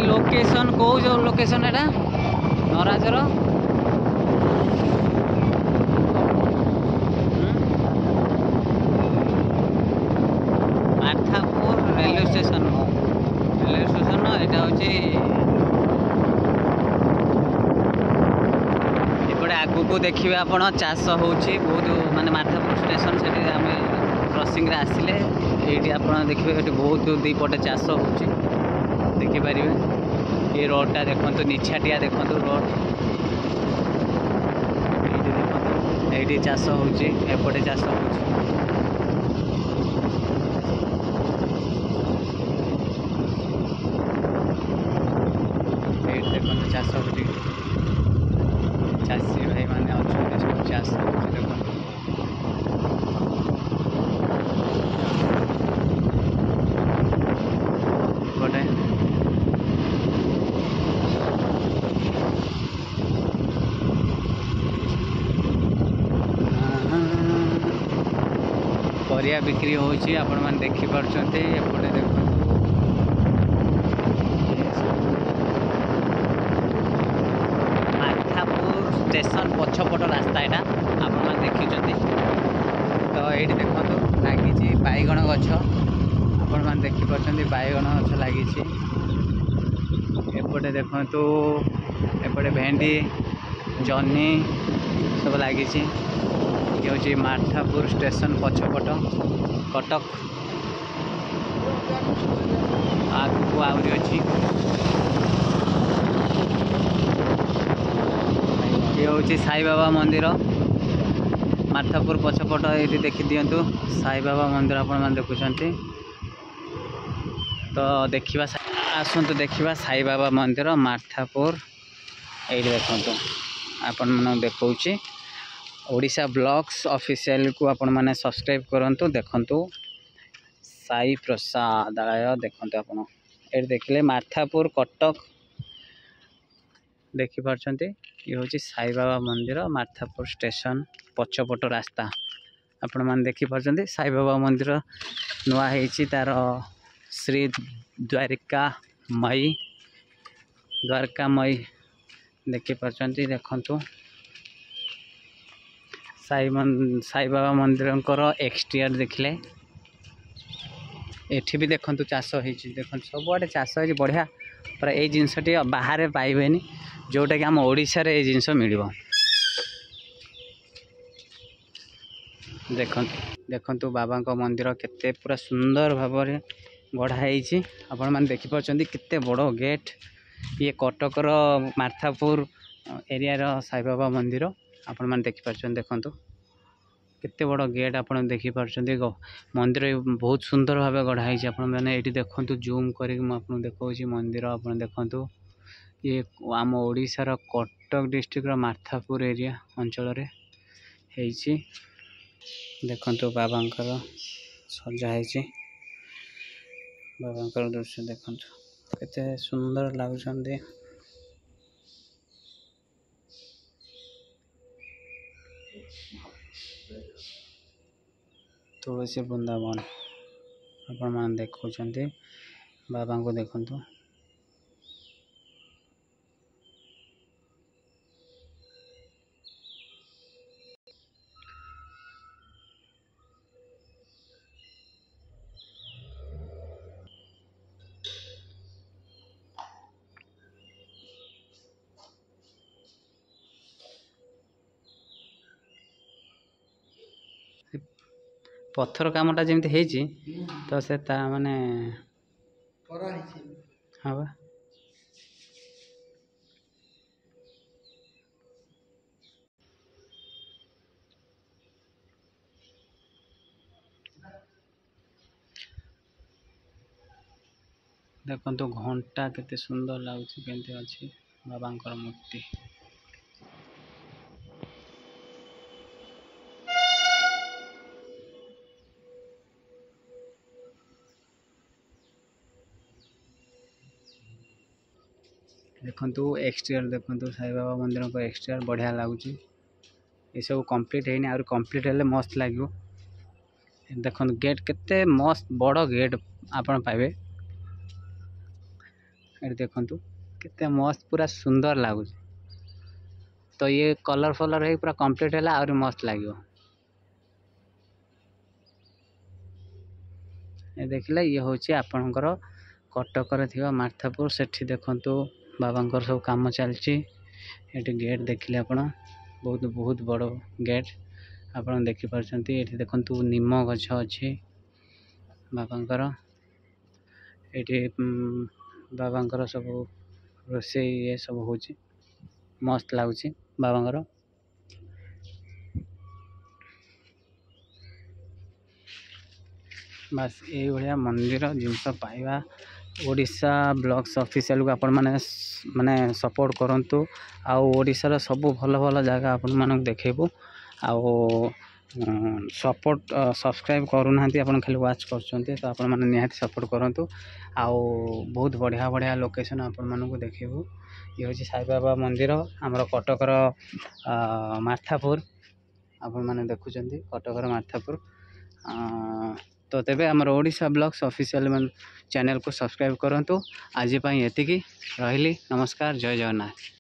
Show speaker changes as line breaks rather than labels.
Location कौ जो location एटा नराजर मार्थापुर railway station एटा हूँ एपटे आगु को देखिए आपण चाष हो बहुत माने मार्थापुर स्टेशन से आम क्रॉसिंग रे आसिले ये आप देखिए ये बहुत दीपटे चाष हो देखिपारे ये रोडटा देखो निछाटिया देखो रोड ये चाष होपटे चाष हो देखो चाष हो चाषी भाई मैंने अच्छा सब चाष देखो एपटे परिया बिक्री होची आपण मान देखि परछन्ते एपटे देखो मार्थापुर स्टेशन पछपट रास्ता एटा आपण मान देखिछन्ते तो एठी देखो लागी बैगण गछ आपण मान देखि परछन्ते बैगण गछ लागी एपटे देखो एपटे भेंडी जन्नी सब लागी ये हूँ मार्थापुर स्टेशन पछपट कटक आगू आहरी अच्छी ये हूँ साई बाबा मंदिर मार्थापुर पछपट ये देखी दिंतु साई बाबा मंदिर आपण मैंने देखुंत तो देखा आसतु देखा साई बाबा मंदिर मार्थापुर ये देखु आपण मन देखा ओडिशा ब्लॉग्स ऑफिशियल को आपण माने सब्सक्राइब करंतु देखंतु साई प्रसादालय देखंतु आपण ए देखले मार्थापुर कटक देखि परछन्ते ये होची साई बाबा मंदिर मार्थापुर स्टेशन पछपट रास्ता आपण माने देखि परछन्ते साई बाबा मंदिर नुआ हेची तार श्री द्वारकामयी देखि परछन्ते देखंतु साई बाबा मंदिर एक्सटीरियर देखले एठी भी देखंतु चाष होईची देखंतु सबआडे चाष होईची बढ़िया पर ए जिनसटी बाहर पाइबेनी जोटा कि आम ओडिशा रे ए जिनस मिलिबो देखंतु बाबा को मंदिर केते पूरा सुंदर भाव में गढ़ाई आपण मैंने देखि परछन्ती केते बड़ो गेट ये कटकर मार्थापुर एरिया रो साई बाबा मंदिर आपण मैंने देखि परछन्ती देखंतु केते बड़ गेट आपण देखि परछन्ती मंदिर बहुत सुंदर भाव गढ़ाई आपण मैंने ये देखंतु जूम करी आपन देखौची मंदिर आपण देखंतु ये आम ओडिशार कटक डिस्ट्रिक्ट मार्थापुर एरिया अंचल रे हेची देखंतु बाबांकर सजा हेची बाबांकर दृश्य देखंतु केते सुंदर लागुछन्ती तुलसी वृंदावन आपण मान देखुछन्ती बाबा को देखंतु पत्थर कामटा जमी है तो से माने हाँ बा देखो घंटा केते सुंदर लगुच केमती अच्छी बाबा मूर्ति देखंतु एक्सटीरियर देखंतु साई बाबा मंदिर को एक्सटीरियर बढ़िया लगुच ये सब कंप्लीट है और कंप्लीट हेले मस्त लगे देखो गेट केते मस्त बड़ गेट आपण पाइबे ये देखंतु केते मस्त पूरा सुंदर लगुच तो ये कलर फलर है पूरा कंप्लीट है और मस्त लगे ये देखिले ये हूँ आपणकर कटकर थी मार्थापुर से देखंतु बाबा सब काम चलती ये गेट देखिले आप बहुत बहुत बड़ गेट आप देखिपार ये देखंतु नीम गछ अच्छी बाबांकर ये बाबांकर सब रोसे ये सब हो मस्त लगुच बाबांकर बास ये भाया मंदिर जिनस पाइबा ओडिशा ब्लॉग्स ऑफिशियल को आपण माने सपोर्ट करंतु आउ ओडिशार सब भल भल जगह आपण मानक देखेबू आउ सपोर्ट सब्सक्राइब करूना आपण खाली वाच करछन्ते तो आपण माने निहाती सपोर्ट करंतु आउ बहुत बढ़िया बढ़िया लोकेशन आपण मानक देखेबू ये होची साई बाबा मंदिर हमर कटकर मार्थापुर आपण माने देखुचन्ते कटकर मार्थापुर तो तेबे हमर ओडिशा ब्लॉग्स ऑफिशियल चैनल को सब्सक्राइब करंतु आज एतिकी रहिली नमस्कार जय जगन्नाथ।